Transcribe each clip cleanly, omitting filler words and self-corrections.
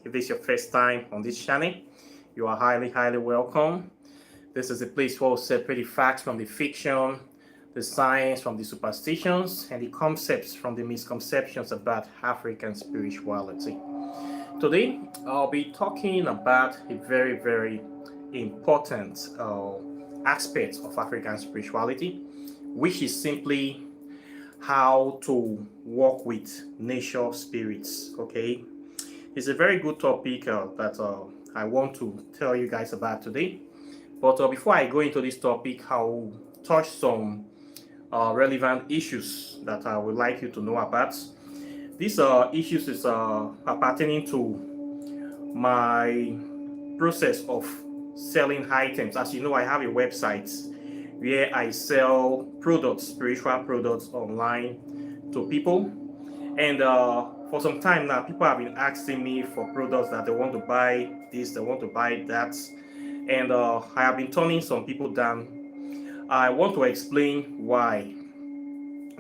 If this is your first time on this channel, you are highly welcome. This is a place where we separate the facts from the fiction, the science from the superstitions, and the concepts from the misconceptions about African spirituality. Today, I'll be talking about a very important aspect of African spirituality, which is simply how to work with nature spirits. Okay, it's a very good topic that I want to tell you guys about today. But before I go into this topic, I'll touch some relevant issues that I would like you to know about. These issues is pertaining to my process of selling items. As you know, I have a website where I sell products, spiritual products online to people. And for some time now, people have been asking me for products that they want to buy this, they want to buy that. And I have been turning some people down. I want to explain why.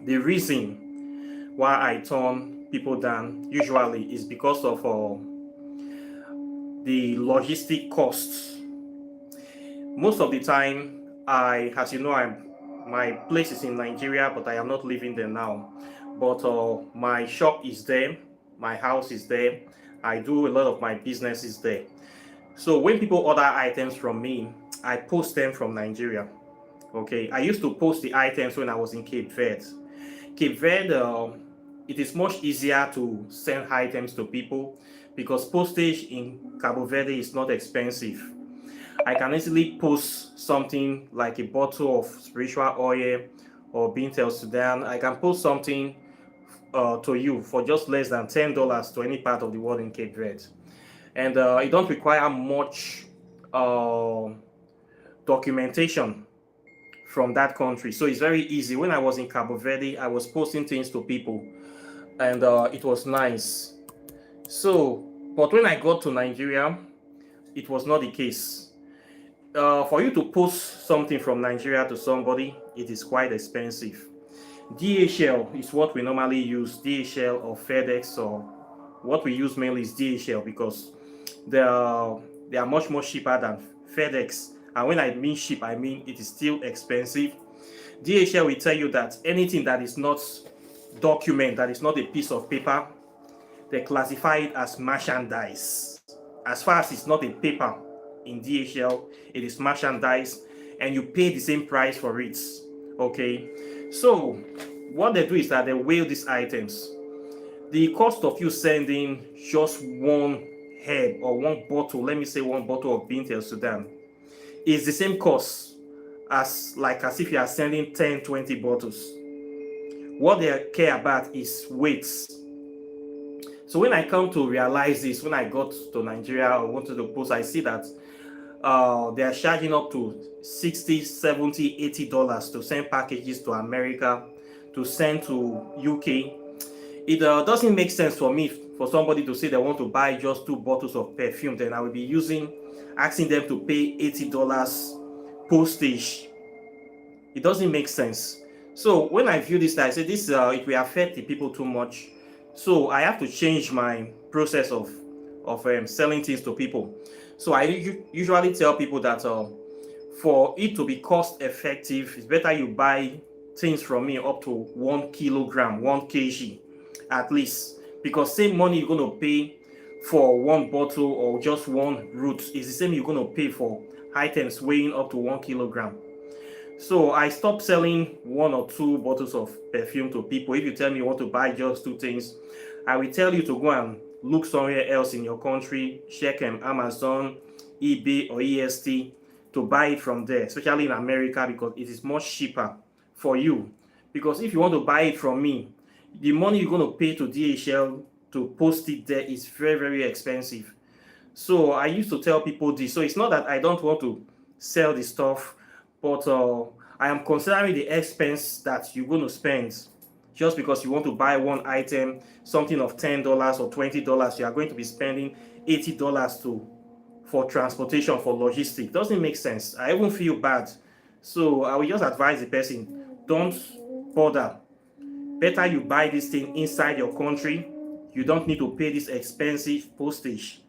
The reason why I turn people down usually is because of the logistic costs. Most of the time, as you know, my place is in Nigeria, but I am not living there now. But my shop is there, my house is there. I do a lot of my businesses there. So when people order items from me, I post them from Nigeria. Okay, I used to post the items when I was in Cape Verde. Cape Verde, it is much easier to send items to people because postage in Cabo Verde is not expensive. I can easily post something like a bottle of spiritual oil or Bint El Sudan. I can post something to you for just less than $10 to any part of the world in Cape Verde. And it don't require much documentation from that country. So it's very easy. When I was in Cabo Verde, I was posting things to people and it was nice. So, but when I got to Nigeria, it was not the case. For you to post something from Nigeria to somebody, it is quite expensive. DHL is what we normally use, DHL or FedEx, or what we use mainly is DHL because they are much cheaper than FedEx. And when I mean cheap, I mean it is still expensive. DHL will tell you that anything that is not document, that is not a piece of paper, they classify it as merchandise. As far as it's not a paper in DHL, it is merchandise, and you pay the same price for it. Okay, so what they do is that they weigh these items. The cost of you sending just one herb or one bottle, let me say one bottle of Bint El Sudan, is the same cost as if you are sending 10-20 bottles. What they care about is weights. So when I come to realize this, when I got to Nigeria or wanted to post, I see that they are charging up to $60, $70, $80 to send packages to America, to send to UK. It doesn't make sense for me for somebody to say they want to buy just 2 bottles of perfume, then I will be asking them to pay $80 postage. It doesn't make sense. So when I view this, I say this it will affect the people too much. So I have to change my process of selling things to people. So I usually tell people that for it to be cost effective, it's better you buy things from me up to 1 kilogram, 1 kg at least, because same money you're going to pay for one bottle or just one root is the same you're going to pay for items weighing up to 1 kilogram. So I stopped selling 1 or 2 bottles of perfume to people. If you tell me you want to buy just 2 things, I will tell you to go and look somewhere else in your country, check Amazon, eBay or EST to buy it from there, especially in America, because it is much cheaper for you. Because if you want to buy it from me, the money you're going to pay to DHL to post it there is very expensive. So I used to tell people this. So it's not that I don't want to sell the stuff, but I am considering the expense that you're going to spend just because you want to buy one item, something of $10 or $20. You are going to be spending $80 for transportation, for logistics. Doesn't make sense. I even feel bad. So I will just advise the person, don't bother. Better you buy this thing inside your country. You don't need to pay this expensive postage.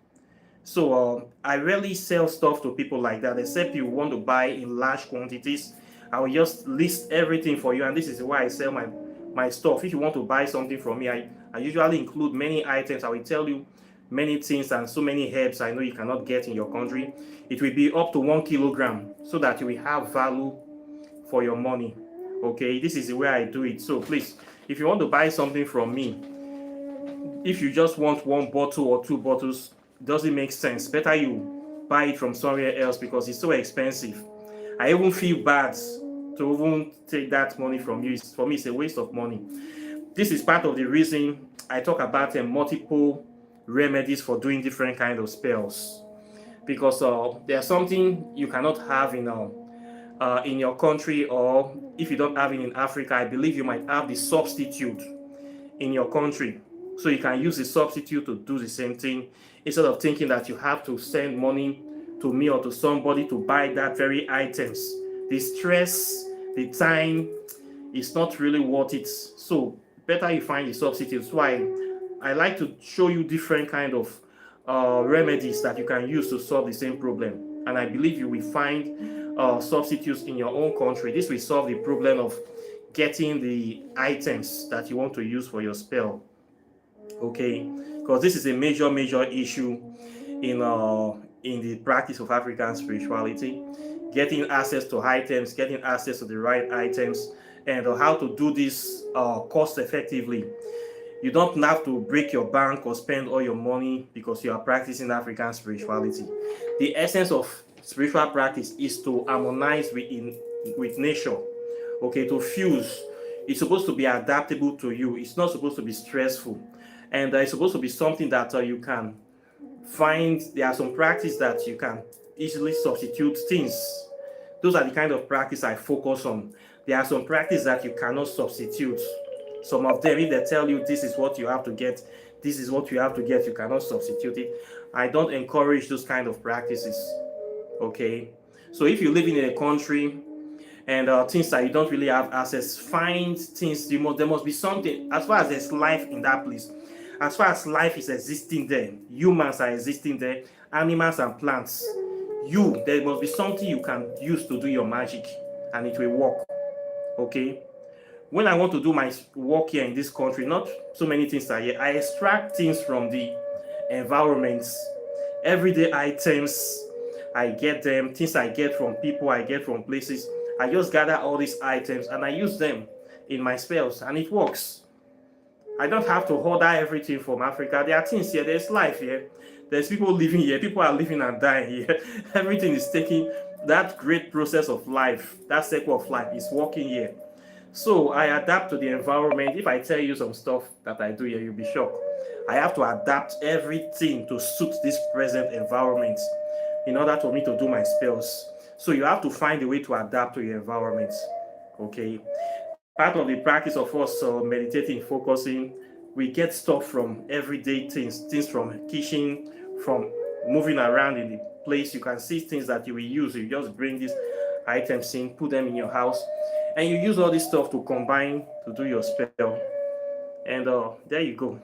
So I rarely sell stuff to people like that, except you want to buy in large quantities. I will just list everything for you, and this is why I sell my stuff. If you want to buy something from me, I usually include many items. I will tell you many things and so many herbs I know you cannot get in your country. It will be up to 1 kilogram so that you will have value for your money. Okay, this is the way I do it. So please, if you want to buy something from me, if you just want one bottle or two bottles, doesn't make sense. Better you buy it from somewhere else because it's so expensive. I even feel bad to even take that money from you. For me, it's a waste of money. This is part of the reason I talk about multiple remedies for doing different kind of spells, because there's something you cannot have in your country, or if you don't have it in Africa, I believe you might have the substitute in your country. So you can use the substitute to do the same thing instead of thinking that you have to send money to me or to somebody to buy that very items. The stress, the time is not really worth it. So better you find the substitutes. Why I like to show you different kind of remedies that you can use to solve the same problem. And I believe you will find substitutes in your own country. This will solve the problem of getting the items that you want to use for your spell. Okay, because this is a major issue in the practice of African spirituality, getting access to items, getting access to the right items, and how to do this cost effectively. You don't have to break your bank or spend all your money because you are practicing African spirituality. The essence of spiritual practice is to harmonize with nature. Okay, to fuse. It's supposed to be adaptable to you. It's not supposed to be stressful, and it's supposed to be something that you can find. There are some practice that you can easily substitute things. Those are the kind of practice I focus on. There are some practice that you cannot substitute. Some of them, if they tell you this is what you have to get, this is what you have to get, you cannot substitute it. I don't encourage those kind of practices. Okay, so if you live in a country and things that you don't really have access, find things. There must be something. As far as there's life in that place, as far as life is existing there, humans are existing there, animals and plants, there must be something you can use to do your magic, and it will work. Okay, when I want to do my work here in this country, not so many things are here. I extract things from the environments, everyday items. I get them, things I get from people, I get from places. I just gather all these items and I use them in my spells, and it works. I don't have to order everything from Africa. There are things here, there's life here, there's people living here, people are living and dying here. Everything is taking that great process of life, that cycle of life is working here. So I adapt to the environment. If I tell you some stuff that I do here, you'll be shocked. I have to adapt everything to suit this present environment in order for me to do my spells. So you have to find a way to adapt to your environment. Okay. Part of the practice of us meditating, focusing, we get stuff from everyday things from kitchen, from moving around in the place. You can see things that you will use. You just bring these items in, put them in your house, and you use all this stuff to combine to do your spell. And there you go.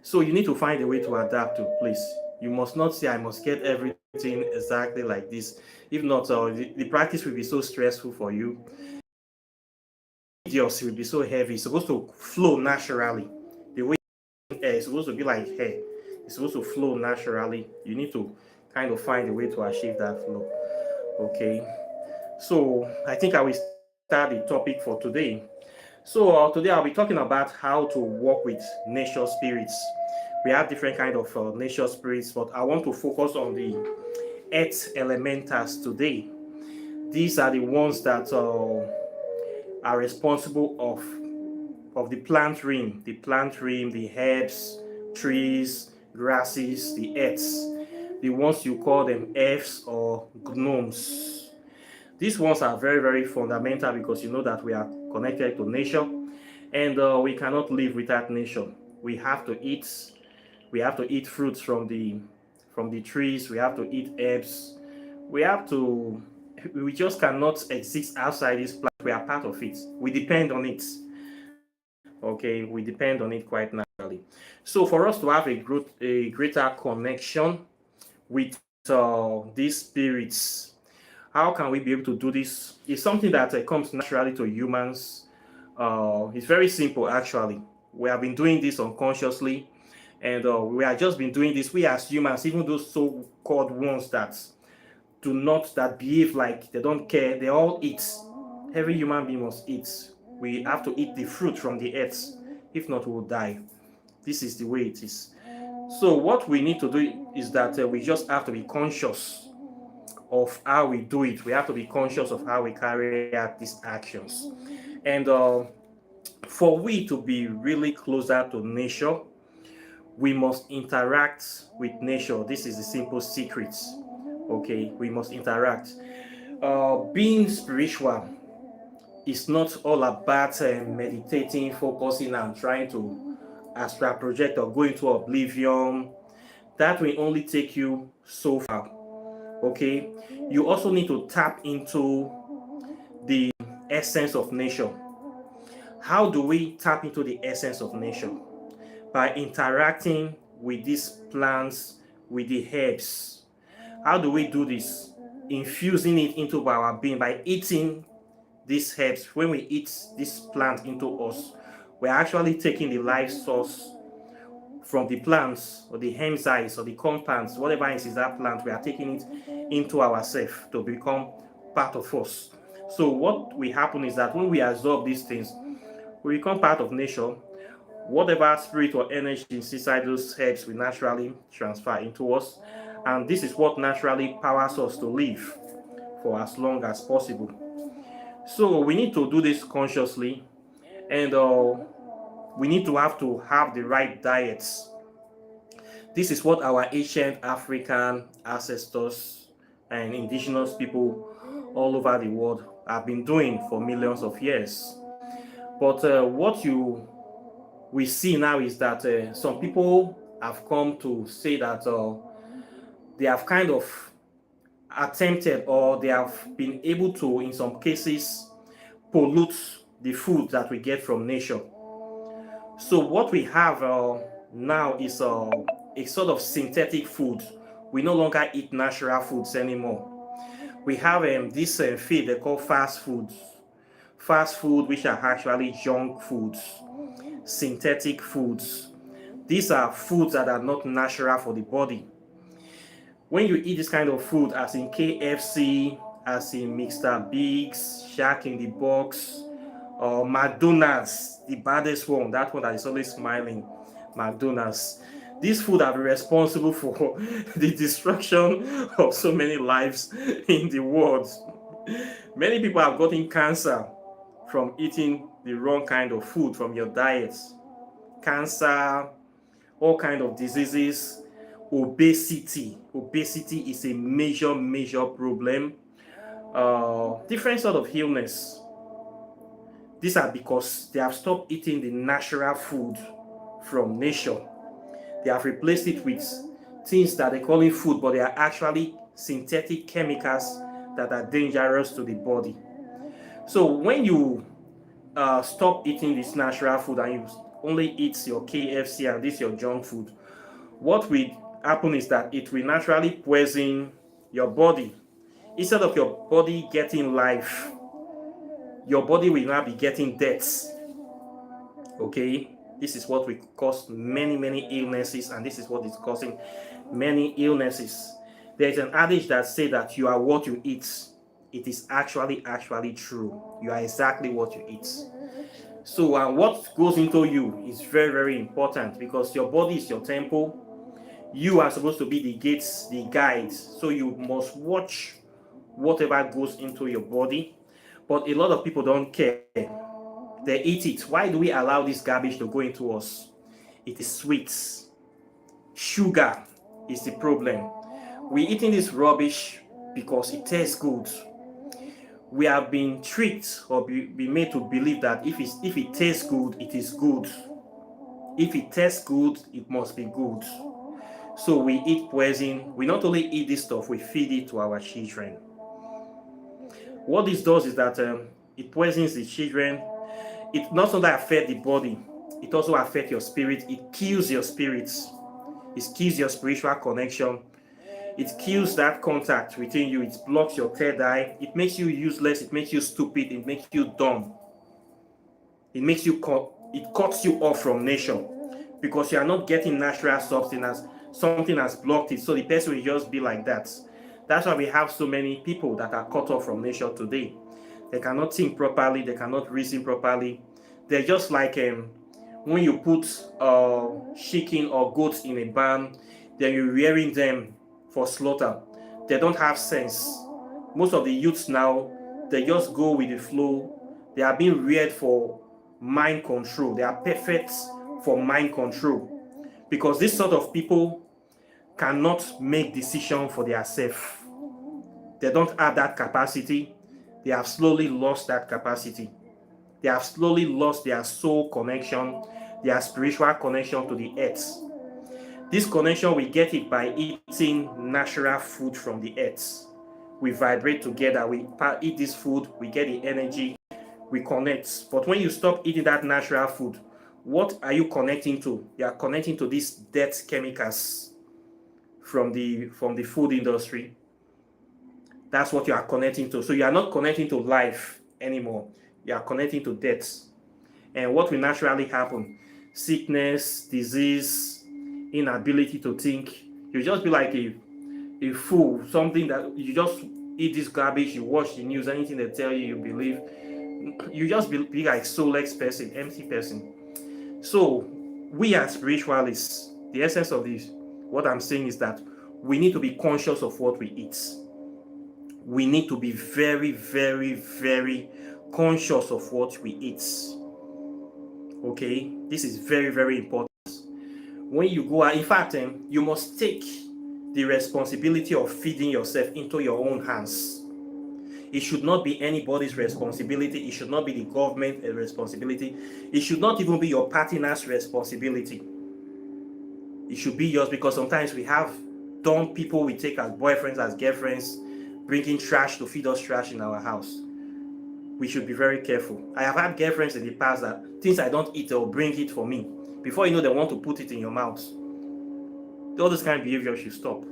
So you need to find a way to adapt to place. You must not say, I must get everything exactly like this. If not, the practice will be so stressful for you. It will be so heavy. It's supposed to flow naturally. The way air is supposed to be like hair. It's supposed to flow naturally. You need to kind of find a way to achieve that flow. Okay. So I think I will start the topic for today. So today I'll be talking about how to work with nature spirits. We have different kind of nature spirits, but I want to focus on the earth elementals today. These are the ones that are responsible of the plant realm, the herbs, trees, grasses, the earths, the ones you call them elves or gnomes. These ones are very fundamental because you know that we are connected to nature, and we cannot live without nature. We have to eat. We have to eat fruits from the trees. We have to eat herbs. We have to. We just cannot exist outside this planet. We are part of it. We depend on it. Okay, we depend on it quite naturally. So for us to have a greater connection with these spirits. How can we be able to do this? It's something that comes naturally to humans. It's very simple, actually. We have been doing this unconsciously, and we have just been doing this. We as humans, even those so-called ones that do not, that behave like they don't care, they all eat. Every human being must eat. We have to eat the fruit from the earth. If not, we will die. This is the way it is. So what we need to do is that we just have to be conscious of how we do it. We have to be conscious of how we carry out these actions. And for we to be really closer to nature, we must interact with nature. This is the simple secret. Okay, we must interact. Being spiritual is not all about meditating, focusing, and trying to astral project or go into oblivion. That will only take you so far. Okay, you also need to tap into the essence of nature. How do we tap into the essence of nature? By interacting with these plants, with the herbs. How do we do this? Infusing it into our being by eating these herbs. When we eat this plant into us, we're actually taking the life source from the plants or the enzymes or the compounds, whatever is in that plant, we are taking it into ourselves to become part of us. So what will happen is that when we absorb these things, we become part of nature. Whatever spirit or energy is inside those herbs will naturally transfer into us. And this is what naturally powers us to live for as long as possible. So we need to do this consciously, and we need to have the right diets. This is what our ancient African ancestors and indigenous people all over the world have been doing for millions of years. But what you we see now is that some people have come to say that they have kind of attempted, or they have been able to, in some cases, pollute the food that we get from nature. So what we have now is a sort of synthetic food. We no longer eat natural foods anymore. We have this feed they call fast food, which are actually junk foods, synthetic foods. These are foods that are not natural for the body. When you eat this kind of food, as in KFC, as in Mr. Biggs, Jack in the Box, or McDonald's, the baddest one, that one that is always smiling, McDonald's. These food are responsible for the destruction of so many lives in the world. Many people have gotten cancer from eating the wrong kind of food from your diet. Cancer, all kind of diseases, obesity. Obesity is a major problem. Different sort of illness. These are because they have stopped eating the natural food from nature. They have replaced it with things that they call it food, but they are actually synthetic chemicals that are dangerous to the body. So when you stop eating this natural food and you only eat your KFC and this your junk food, what will happen is that it will naturally poison your body. Instead of your body getting life, your body will now be getting death. Okay, this is what will cause many illnesses, and this is what is causing many illnesses. There is an adage that says that you are what you eat. It is actually true. You are exactly what you eat. So what goes into you is very important, because your body is your temple. You are supposed to be the gates, the guides. So you must watch whatever goes into your body. But a lot of people don't care. They eat it. Why do we allow this garbage to go into us? It is sweet. Sugar is the problem. We're eating this rubbish because it tastes good. We have been tricked or be made to believe that if it tastes good, it is good. If it tastes good, it must be good. So we eat poison. We not only eat this stuff, we feed it to our children. What this does is that it poisons the children. It not only affects the body, it also affects your spirit. It kills your spirits. It kills your spiritual connection. It kills that contact within you. It blocks your third eye. It makes you useless. It makes you stupid. It makes you dumb. It makes you it cuts you off from nature because you are not getting natural substance. Something has blocked it. So the person will just be like that. That's why we have so many people that are cut off from nature today. They cannot think properly. They cannot reason properly. They're just like when you put chicken or goats in a barn, then you're rearing them for slaughter. They don't have sense. Most of the youths now, they just go with the flow. They are being reared for mind control. They are perfect for mind control. Because this sort of people cannot make decisions for themselves. They don't have that capacity. They have slowly lost that capacity. They have slowly lost their soul connection, their spiritual connection to the earth. This connection, we get it by eating natural food from the earth. We vibrate together, we eat this food, we get the energy, we connect. But when you stop eating that natural food, what are you connecting to? You are connecting to these death chemicals from the food industry. That's what you are connecting to. So you are not connecting to life anymore. You are connecting to death. And what will naturally happen? Sickness, disease, inability to think. You just be like a fool. Something that you just eat this garbage, you watch the news, anything they tell you, you believe. You just be like soulless person, empty person. So we are spiritualists. The essence of this, what I'm saying is that we need to be conscious of what we eat. We need to be very, very, very conscious of what we eat. Okay, this is very, very important. When you go out, in fact, you must take the responsibility of feeding yourself into your own hands. It should not be anybody's responsibility. It should not be the government's responsibility. It should not even be your partner's responsibility. It should be yours, because sometimes we have dumb people we take as boyfriends, as girlfriends, bringing trash to feed us trash in our house. We should be very careful. I have had girlfriends in the past that things I don't eat, they'll bring it for me. Before you know, they want to put it in your mouth. All this kind of behavior should stop.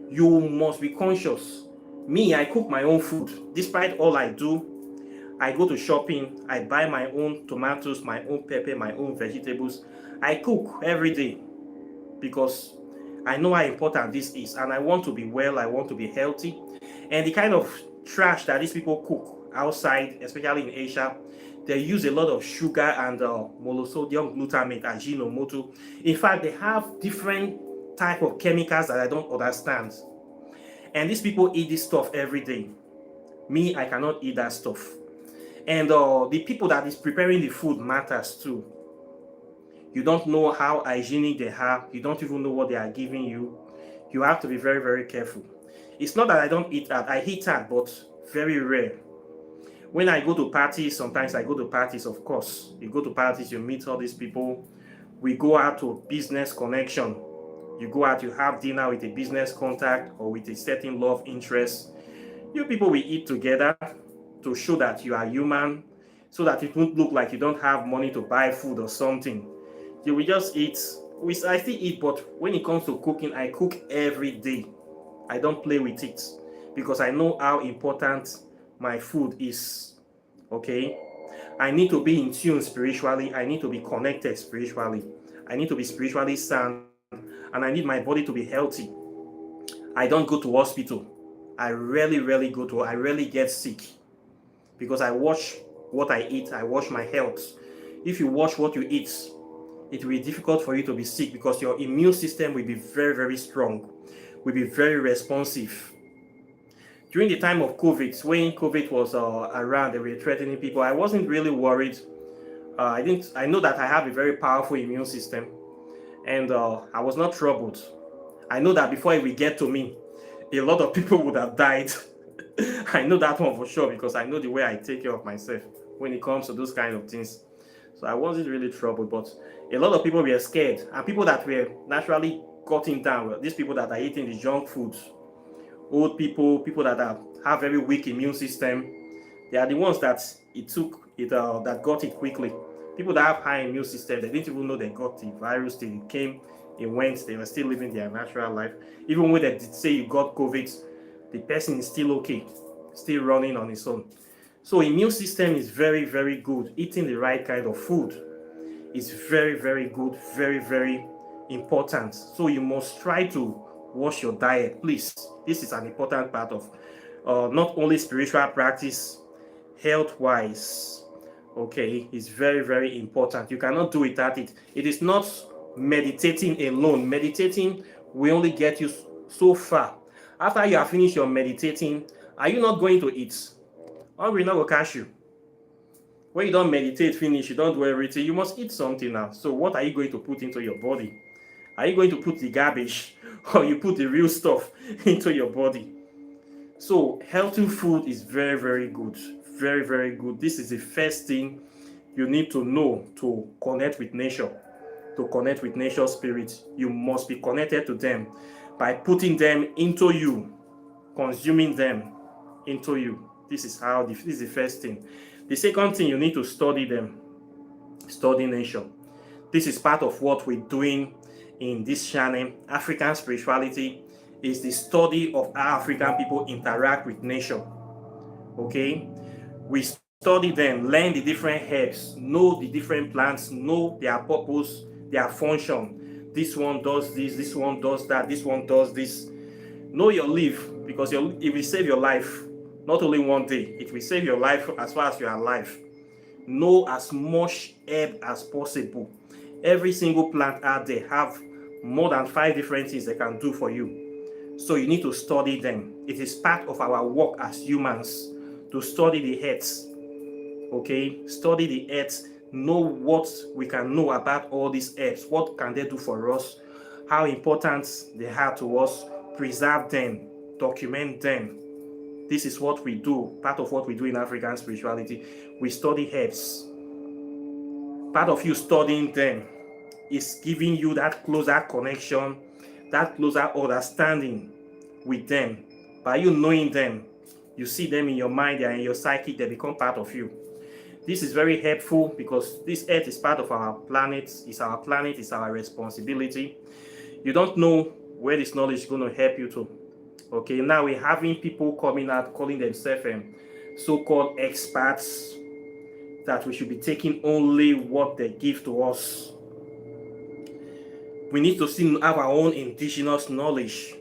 You must be conscious. Me, I cook my own food. Despite all I do, I go to shopping, I buy my own tomatoes, my own pepper, my own vegetables. I cook every day because I know how important this is, and I want to be well, I want to be healthy. And the kind of trash that these people cook outside, especially in Asia, they use a lot of sugar and monosodium glutamate, Ajinomoto. In fact, they have different type of chemicals that I don't understand. And these people eat this stuff every day. Me, I cannot eat that stuff. And the people that is preparing the food matters too. You don't know how hygienic they are. You don't even know what they are giving you. You have to be very, very careful. It's not that I don't eat that. I eat that, but very rare. When I go to parties, sometimes I go to parties, of course. You go to parties, you meet all these people. We go out to business connection. You go out, you have dinner with a business contact or with a certain love interest. You people will eat together to show that you are human, so that it won't look like you don't have money to buy food or something. You will just eat. I still eat, but when it comes to cooking, I cook every day. I don't play with it because I know how important my food is. Okay? I need to be in tune spiritually. I need to be connected spiritually. I need to be spiritually sound, and I need my body to be healthy. I don't go to hospital. I rarely get sick because I watch what I eat. I watch my health. If you watch what you eat, it will be difficult for you to be sick because your immune system will be very, very strong, will be very responsive. During the time of COVID, when COVID was around, they were threatening people, I wasn't really worried. I know that I have a very powerful immune system, and I was not troubled. I know that before it will get to me, a lot of people would have died. I know that one for sure because I know the way I take care of myself when it comes to those kind of things. So I wasn't really troubled, but a lot of people were scared, and people that were naturally cutting down were these people that are eating the junk foods. Old people, people that have very weak immune system, they are the ones that that got it quickly. People that have high immune system, they didn't even know they got the virus till it came it went, they were still living their natural life. Even when they did say you got COVID, the person is still okay, still running on his own. So immune system is very, very good. Eating the right kind of food is very, very good, very, very important. So you must try to watch your diet, please. This is an important part of not only spiritual practice, health wise. Okay, it's very, very important. You cannot do without it. It is not meditating alone. Meditating will only get you so far. After you have finished your meditating, are you not going to eat? Hungry not go catch you. When you don't meditate finish, you don't do everything, you must eat something now. So what are you going to put into your body? Are you going to put the garbage or you put the real stuff into your body? So healthy food is very, very good. Very, very good. This is the first thing you need to know to connect with nature. To connect with nature's spirit, you must be connected to them by putting them into you, consuming them into you. This is the first thing. The second thing, you need to study them. Study nature. This is part of what we're doing in this channel. African spirituality is the study of how African people interact with nature. Okay? We study them, learn the different herbs, know the different plants, know their purpose, their function. This one does this one does that, this one does this. Know your leaf, because it will save your life. Not only one day, it will save your life as far as you are alive. Know as much herb as possible. Every single plant out there have more than 5 different things they can do for you. So you need to study them. It is part of our work as humans to study the earth. Okay, study the earth. Know what we can know about all these herbs. What can they do for us? How important they are to us. Preserve them. Document them. This is what we do, part of what we do in African spirituality. We study herbs. Part of you studying them is giving you that closer connection, that closer understanding with them. By you knowing them, you see them in your mind, they are in your psyche, they become part of you. This is very helpful because this earth is part of our planet. It's our planet, it's our responsibility. You don't know where this knowledge is going to help you to. Okay, now we're having people coming out calling themselves so-called experts, that we should be taking only what they give to us. We need to still have our own indigenous knowledge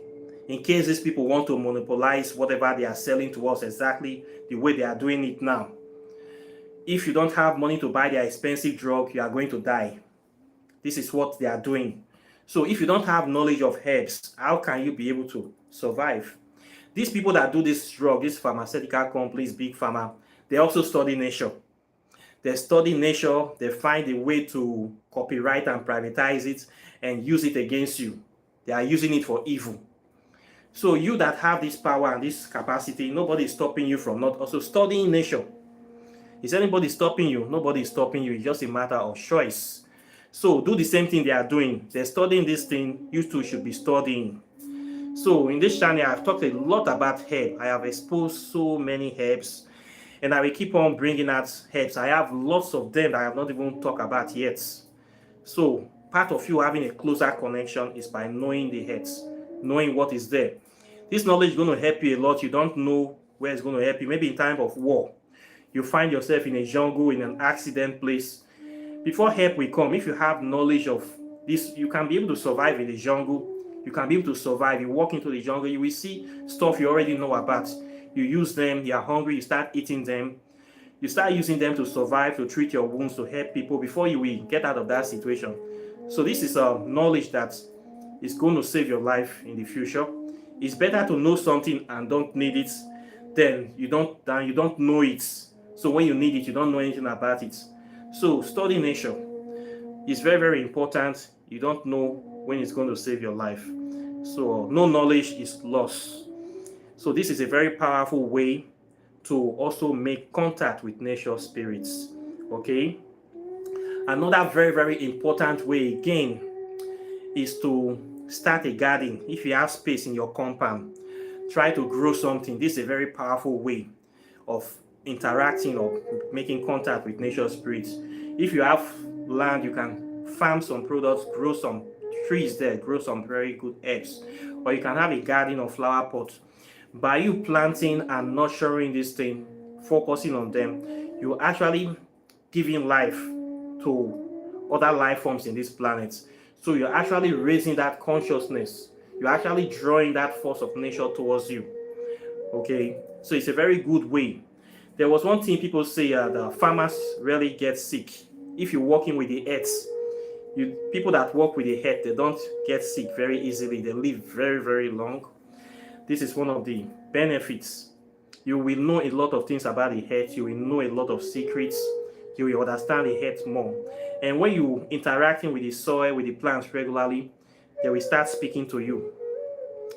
in case these people want to monopolize whatever they are selling to us exactly the way they are doing it now. If you don't have money to buy their expensive drug, you are going to die. This is what they are doing. So if you don't have knowledge of herbs, how can you be able to survive? These people that do this drug, these pharmaceutical companies, big pharma, they also study nature. They study nature, they find a way to copyright and privatize it and use it against you. They are using it for evil. So you that have this power and this capacity, nobody is stopping you from not also studying nature. Is anybody stopping you? Nobody is stopping you. It's just a matter of choice. So do the same thing they are doing. They're studying this thing. You too should be studying. So in this channel, I've talked a lot about herbs. I have exposed so many herbs. And I will keep on bringing out herbs. I have lots of them that I have not even talked about yet. So part of you having a closer connection is by knowing the herbs, knowing what is there. This knowledge is going to help you a lot. You don't know where it's going to help you. Maybe in time of war, you find yourself in a jungle, in an accident place. Before help will come, if you have knowledge of this, you can be able to survive in the jungle. You can be able to survive. You walk into the jungle, you will see stuff you already know about. You use them, you are hungry, you start eating them. You start using them to survive, to treat your wounds, to help people before you will get out of that situation. So this is knowledge that is going to save your life in the future. It's better to know something and don't need it than you don't know it. So when you need it, you don't know anything about it. So study nature is very, very important. You don't know when it's going to save your life. So no knowledge is loss. So this is a very powerful way to also make contact with nature spirits. Okay. Another very, very important way again is to start a garden. If you have space in your compound, try to grow something. This is a very powerful way of interacting or making contact with nature spirits. If you have land, you can farm some products, grow some trees there, grow some very good herbs. Or you can have a garden or flower pot. By you planting and nurturing this thing, focusing on them, you actually giving life to other life forms in this planet. So you're actually raising that consciousness. You're actually drawing that force of nature towards you. Okay, so it's a very good way. There was one thing people say, the farmers rarely get sick. If you're working with the earth, people that work with the earth, they don't get sick very easily. They live very, very long. This is one of the benefits. You will know a lot of things about the earth. You will know a lot of secrets. You will understand the earth more. And when you interacting with the soil, with the plants regularly, they will start speaking to you.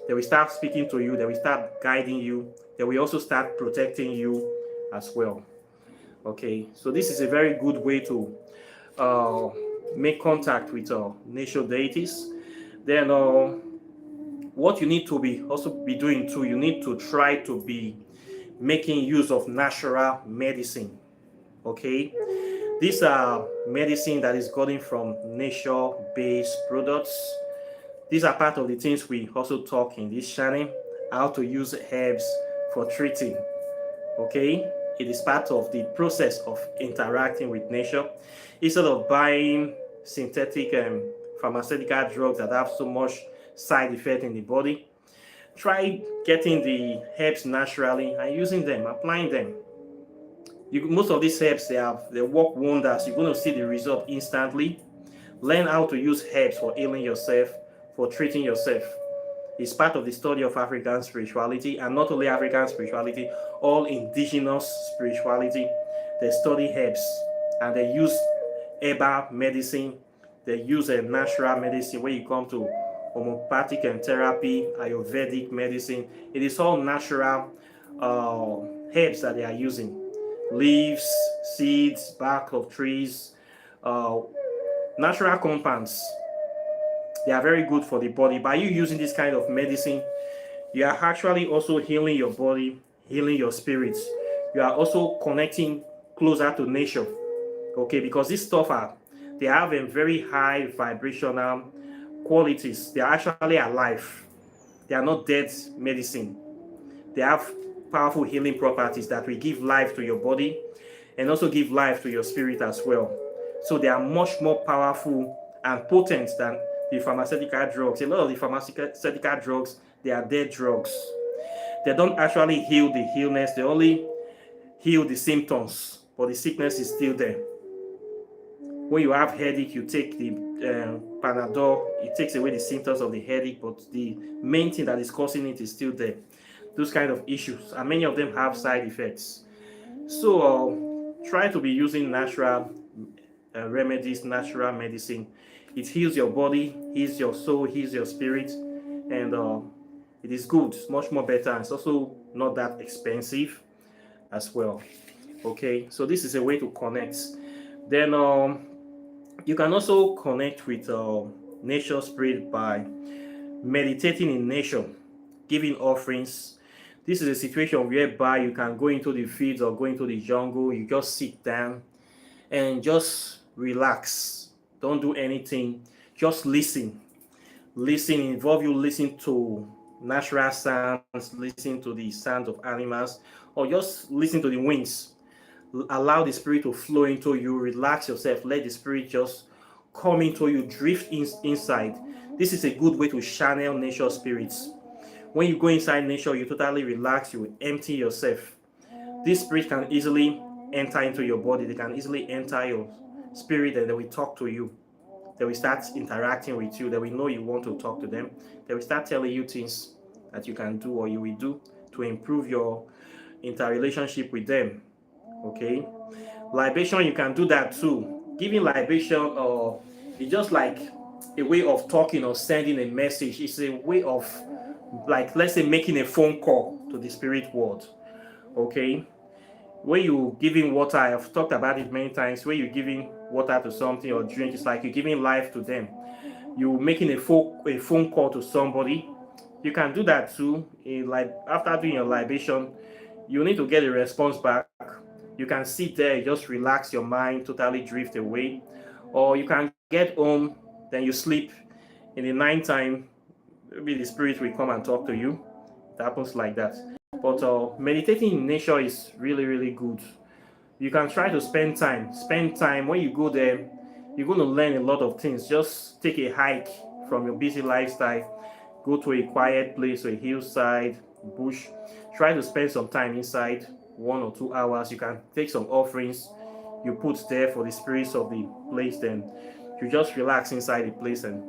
They will start speaking to you. They will start guiding you. They will also start protecting you as well. Okay, so this is a very good way to uh, make contact with nature deities. Then what you need to be also be doing too, you need to try to be making use of natural medicine. Okay, these are medicine that is gotten from nature-based products. These are part of the things we also talk in this channel, how to use herbs for treating. Okay, it is part of the process of interacting with nature. Instead of buying synthetic pharmaceutical drugs that have so much side effect in the body, try getting the herbs naturally and using them, applying them. Most of these herbs, they work wonders. You're going to see the result instantly. Learn how to use herbs for healing yourself, for treating yourself. It's part of the study of African spirituality, and not only African spirituality, all indigenous spirituality. They study herbs and they use herbal medicine. They use a natural medicine. When you come to homeopathic and therapy, Ayurvedic medicine, it is all natural herbs that they are using. Leaves, seeds, bark of trees, natural compounds. They are very good for the body. By you using this kind of medicine, you are actually also healing your body, healing your spirits. You are also connecting closer to nature. Okay, because this stuff they have a very high vibrational qualities. They are actually alive. They are not dead medicine. They have powerful healing properties that will give life to your body and also give life to your spirit as well. So they are much more powerful and potent than the pharmaceutical drugs. A lot of the pharmaceutical drugs, they are dead drugs. They don't actually heal the illness. They only heal the symptoms, but the sickness is still there. When you have headache, you take the Panadol. It takes away the symptoms of the headache, but the main thing that is causing it is still there. Those kind of issues, and many of them have side effects. So try to be using natural remedies, natural medicine. It heals your body, heals your soul, heals your spirit, and it is good. It's much more better. It's also not that expensive as well. Okay, so this is a way to connect. Then you can also connect with nature spirit by meditating in nature, giving offerings. This is a situation whereby you can go into the fields or go into the jungle. You just sit down and just relax. Don't do anything. Just listen. Listen, involve you listen to natural sounds, listen to the sounds of animals, or just listen to the winds. Allow the spirit to flow into you. Relax yourself. Let the spirit just come into you, drift inside. This is a good way to channel nature spirits. When you go inside nature, you totally relax, you empty yourself. This spirit can easily enter into your body. They can easily enter your spirit, and they will talk to you. They will start interacting with you. They will know you want to talk to them. They will start telling you things that you can do or you will do to improve your interrelationship with them. Okay, libation, you can do that too. Giving libation it's just like a way of talking or sending a message. It's a way of, like, let's say, making a phone call to the spirit world. Okay, when you giving water, I've talked about it many times. When you're giving water to something or drink, it's like you're giving life to them. You're making a phone call to somebody. You can do that too. Like after doing your libation, you need to get a response back. You can sit there, just relax your mind, totally drift away, or you can get home, then you sleep In the night time, maybe the spirit will come and talk to you. It happens like that. But meditating in nature is really, really good. You can try to spend time when you go there. You're going to learn a lot of things. Just take a hike from your busy lifestyle, go to a quiet place or a hillside, bush. Try to spend some time inside, 1 or 2 hours. You can take some offerings you put there for the spirits of the place. Then you just relax inside the place and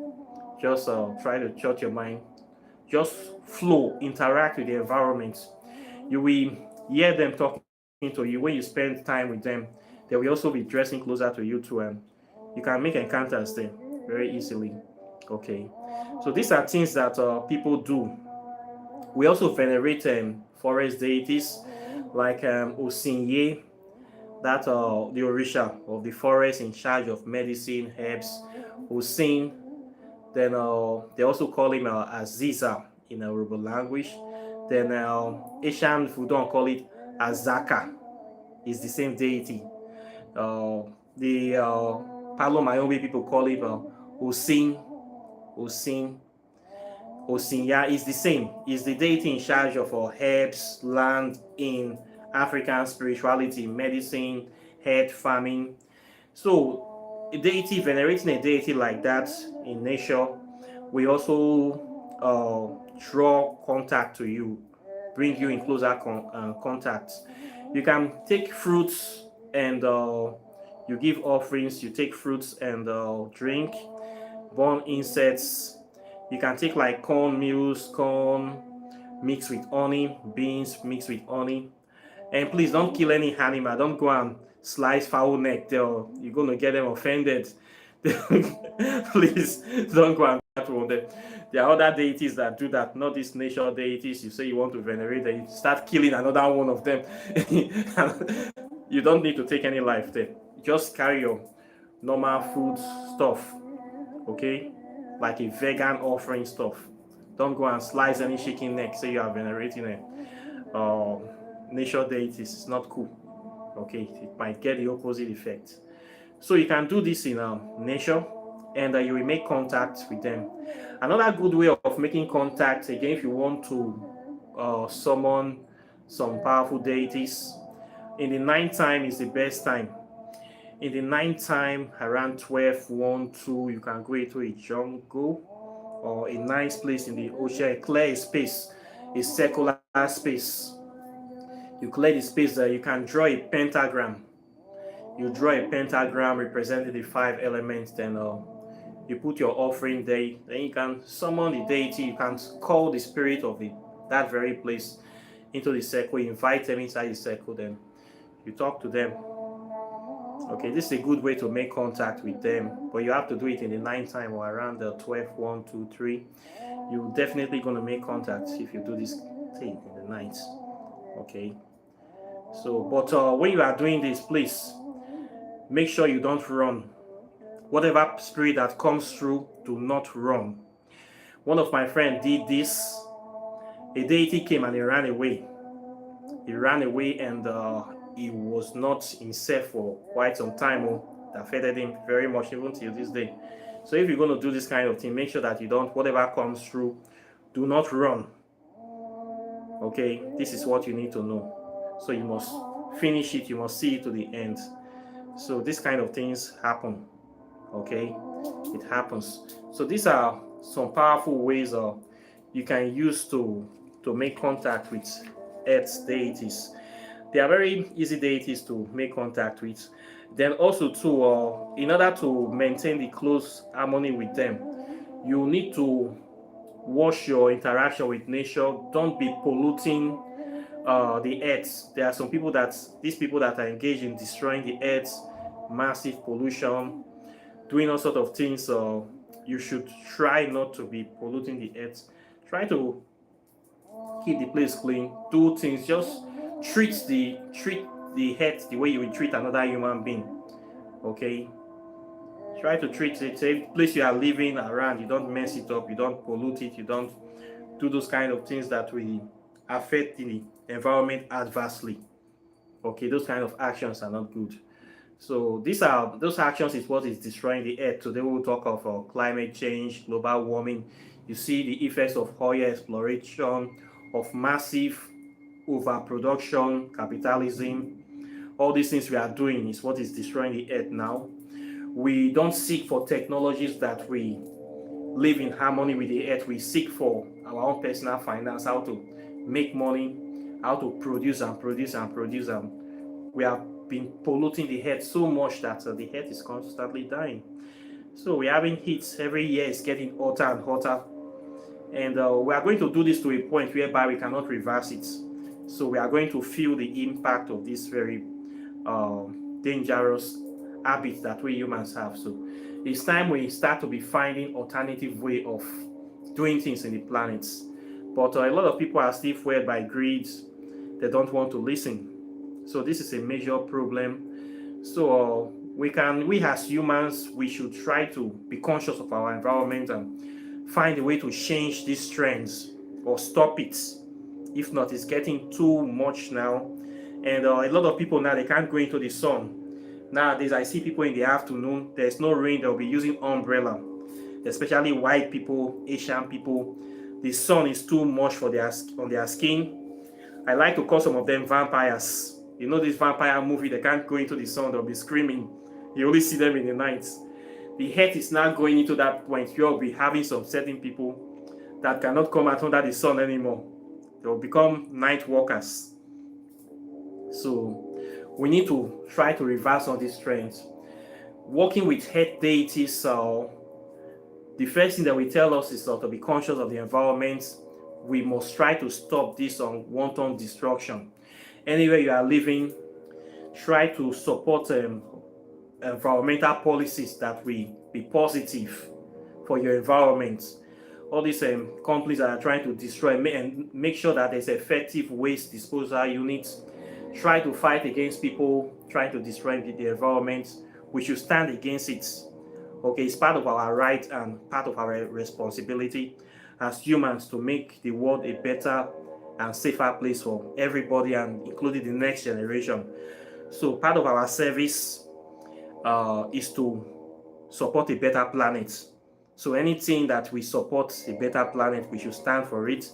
just try to shut your mind. Just flow, interact with the environment. You will hear them talking to you. When you spend time with them, they will also be dressing closer to you too, and you can make encounters there very easily. Okay, so these are things that people do. We also venerate forest deities like Osinye, that the Orisha of the forest in charge of medicine, herbs. Osin, then they also call him Aziza in Yoruba language. Then Asian Fudon call it Azaka. It's the same deity. The Palo Mayombe people call it Osin. Osin. Osinya is the same. Is the deity in charge of herbs, land in African spirituality, medicine, health, farming. So, a deity, venerating a deity like that in nature, we also draw contact to you, bring you in closer contact. You can take fruits and you give offerings, you take fruits and drink, burn insects. You can take like corn meals, corn mixed with honey, beans mixed with honey. And please don't kill any animal. Don't go and slice fowl neck there. You're going to get them offended. Please don't go and do that one. There are other deities that do that, not these nature deities. You say you want to venerate them, you start killing another one of them. You don't need to take any life there. Just carry your normal food stuff, okay? Like a vegan offering stuff. Don't go and slice any chicken neck, say you are venerating nature deities. It's not cool. Okay, it might get the opposite effect. So you can do this in nature, and you will make contact with them. Another good way of making contact, again, if you want to summon some powerful deities, in the night time is the best time. In the night time, around 12, 1, 2, you can go into a jungle or a nice place in the ocean, clear a space, a circular space. You clear the space there, you can draw a pentagram. You draw a pentagram representing the 5 elements, then you put your offering there. Then you can summon the deity, you can call the spirit of that very place into the circle, invite them inside the circle, then you talk to them. Okay, this is a good way to make contact with them, but you have to do it in the night time or around the 12, 1, 2, 3. You're definitely going to make contact if you do this thing in the night. Okay, so but when you are doing this, please make sure you don't run. Whatever spirit that comes through, do not run. One of my friends did this. A deity came and he ran away. He ran away and he was not himself for quite some time. That affected him very much even till this day. So if you're going to do this kind of thing, make sure that you don't, whatever comes through, do not run. Okay, this is what you need to know. So you must finish it, you must see it to the end. So these kind of things happen. Okay, it happens. So these are some powerful ways you can use to make contact with earth deities. They are very easy deities to make contact with. Then also to in order to maintain the close harmony with them, you need to watch your interaction with nature. Don't be polluting the earth. There are some people these people that are engaged in destroying the earth, massive pollution, doing all sort of things. You should try not to be polluting the earth. Try to keep the place clean. Do things. Just treat the earth the way you would treat another human being. Okay. Try to treat it. Say place you are living around, you don't mess it up. You don't pollute it. You don't do those kind of things that will affect the environment adversely. Okay, those kind of actions are not good. So those actions is what is destroying the earth. Today we'll talk of climate change, global warming. You see the effects of oil exploration, of massive overproduction, capitalism. All these things we are doing is what is destroying the earth now. We don't seek for technologies that we live in harmony with the earth. We seek for our own personal finance, how to make money, how to produce and produce and produce. And we have been polluting the earth so much that the earth is constantly dying. So we're having heat every year. It's getting hotter and hotter. And we are going to do this to a point whereby we cannot reverse it. So we are going to feel the impact of this very dangerous habits that we humans have. So it's time we start to be finding alternative way of doing things in the planets. But a lot of people are still fueled by greed. They don't want to listen. So this is a major problem. So we as humans, we should try to be conscious of our environment and find a way to change these trends or stop it. If not, it's getting too much now. And a lot of people now, they can't go into the sun. Nowadays, I see people in the afternoon, there's no rain, they'll be using umbrella, especially white people, Asian people. The sun is too much for on their skin. I like to call some of them vampires. You know this vampire movie, they can't go into the sun, they'll be screaming. You only see them in the night. The earth is now going into that point. You'll be having some certain people that cannot come out under the sun anymore. They'll become night walkers. So we need to try to reverse all these trends. Working with earth deities, the first thing that we tell us is to be conscious of the environment. We must try to stop this wanton destruction. Anywhere you are living, try to support environmental policies that will be positive for your environment. All these companies that are trying to destroy, and make sure that there's effective waste disposal units. Try to fight against people trying to destroy the environment. We should stand against it. Okay, it's part of our right and part of our responsibility as humans to make the world a better and safer place for everybody, and including the next generation. So part of our service is to support a better planet. So anything that we support a better planet, we should stand for it.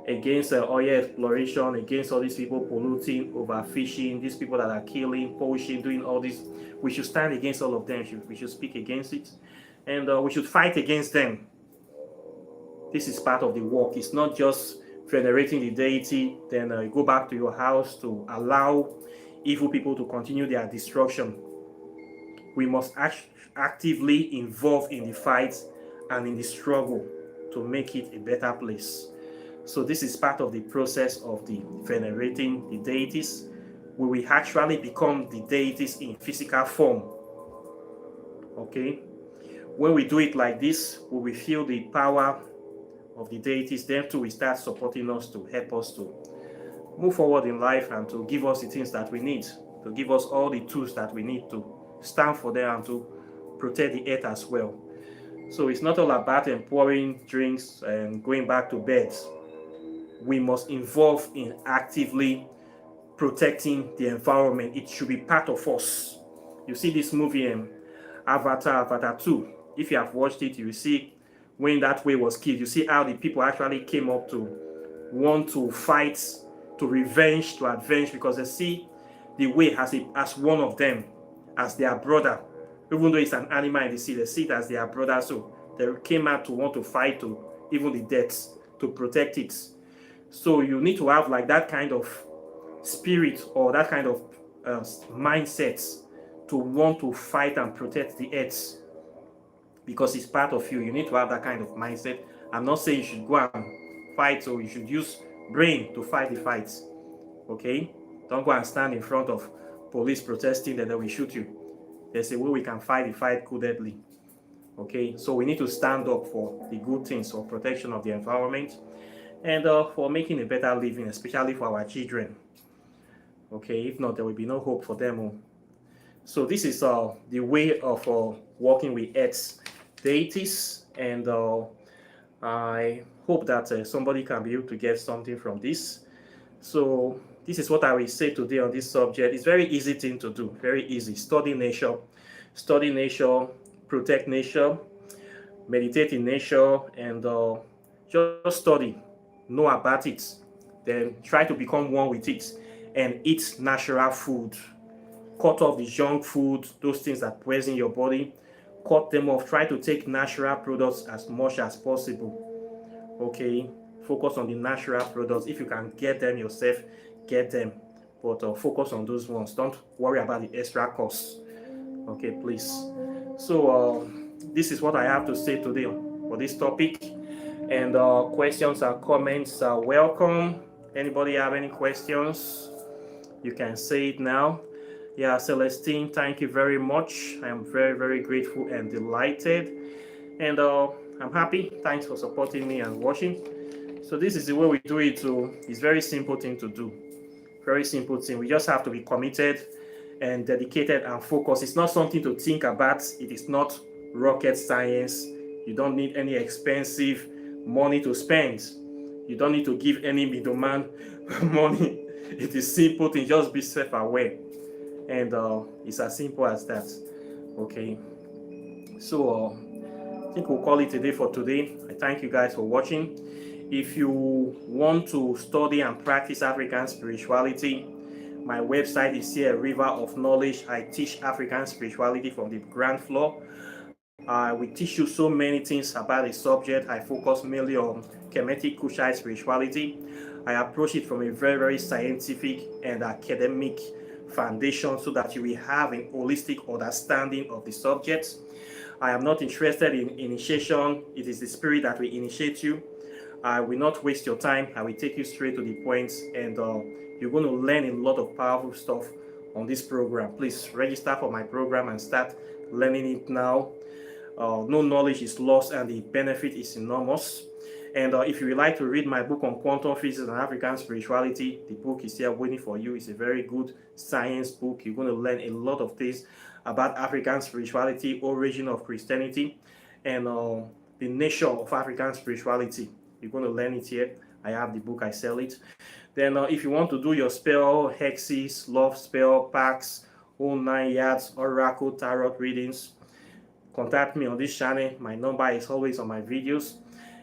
Against oil exploration, against all these people polluting, overfishing, these people that are killing, poaching, doing all this. We should stand against all of them. We should speak against it. And we should fight against them. This is part of the work. It's not just venerating the deity, then you go back to your house to allow evil people to continue their destruction. We must actively involve in the fight and in the struggle to make it a better place. So this is part of the process of the venerating the deities. We will actually become the deities in physical form. Okay? When we do it like this, we will feel the power of the deities. Then too will start supporting us to help us to move forward in life and to give us the things that we need, to give us all the tools that we need to stand for them and to protect the earth as well. So it's not all about pouring drinks and going back to bed. We must involve in actively protecting the environment. It should be part of us. You see this movie, Avatar 2. If you have watched it, you will see when that whale was killed. You see how the people actually came up to want to fight, to revenge, to avenge, because they see the whale as one of them, as their brother. Even though it's an animal in the sea, they see it as their brother. So they came out to want to fight to even the death to protect it. So you need to have like that kind of spirit or that kind of mindset to want to fight and protect the earth, because it's part of you. You need to have that kind of mindset. I'm not saying you should go and fight, or you should use brain to fight the fights. Okay? Don't go and stand in front of police protesting that they will shoot you. There's a way we can fight the fight codedly. Okay? So we need to stand up for the good things, for protection of the environment, and for making a better living, especially for our children. Okay, if not, there will be no hope for them. So this is the way of working with earth deities, and I hope that somebody can be able to get something from this. So this is what I will say today on this subject. It's very easy thing to do, very easy. Study nature, protect nature, meditate in nature, and just study, know about it, then try to become one with it, and eat natural food. Cut off the junk food, those things that poison your body. Cut them off. Try to take natural products as much as possible. Okay, focus on the natural products. If you can get them yourself, get them, but focus on those ones. Don't worry about the extra costs. Okay, please. So this is what I have to say today for this topic, and questions or comments are welcome. Anybody have any questions? You can say it now. Yeah, Celestine, thank you very much. I am very, very grateful and delighted. And I'm happy. Thanks for supporting me and watching. So this is the way we do it too. It's very simple thing to do. Very simple thing. We just have to be committed and dedicated and focused. It's not something to think about. It is not rocket science. You don't need any expensive money to spend. You don't need to give any middleman money. It is simple thing. Just be self-aware. And it's as simple as that. Okay. So I think we'll call it a day for today. I thank you guys for watching. If you want to study and practice African spirituality, my website is here, River of Knowledge. I teach African spirituality from the ground floor. We teach you so many things about the subject. I focus mainly on Kemetic Kushite spirituality. I approach it from a very, very scientific and academic foundation so that you will have an holistic understanding of the subject. I am not interested in initiation. It is the spirit that will initiate you. I will not waste your time. I will take you straight to the point, and you're going to learn a lot of powerful stuff on this program. Please register for my program and start learning it now. No knowledge is lost, and the benefit is enormous. And if you would like to read my book on quantum physics and African spirituality, the book is here waiting for you. It's a very good science book. You're going to learn a lot of things about African spirituality, origin of Christianity, and the nature of African spirituality. You're going to learn it here. I have the book, I sell it. Then if you want to do your spell, hexes, love spell, packs, all 9 yards, oracle, tarot readings, contact me on this channel. My number is always on my videos.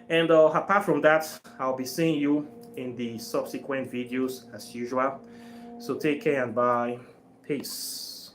And apart from that, I'll be seeing you in the subsequent videos as usual. So take care and bye. Peace.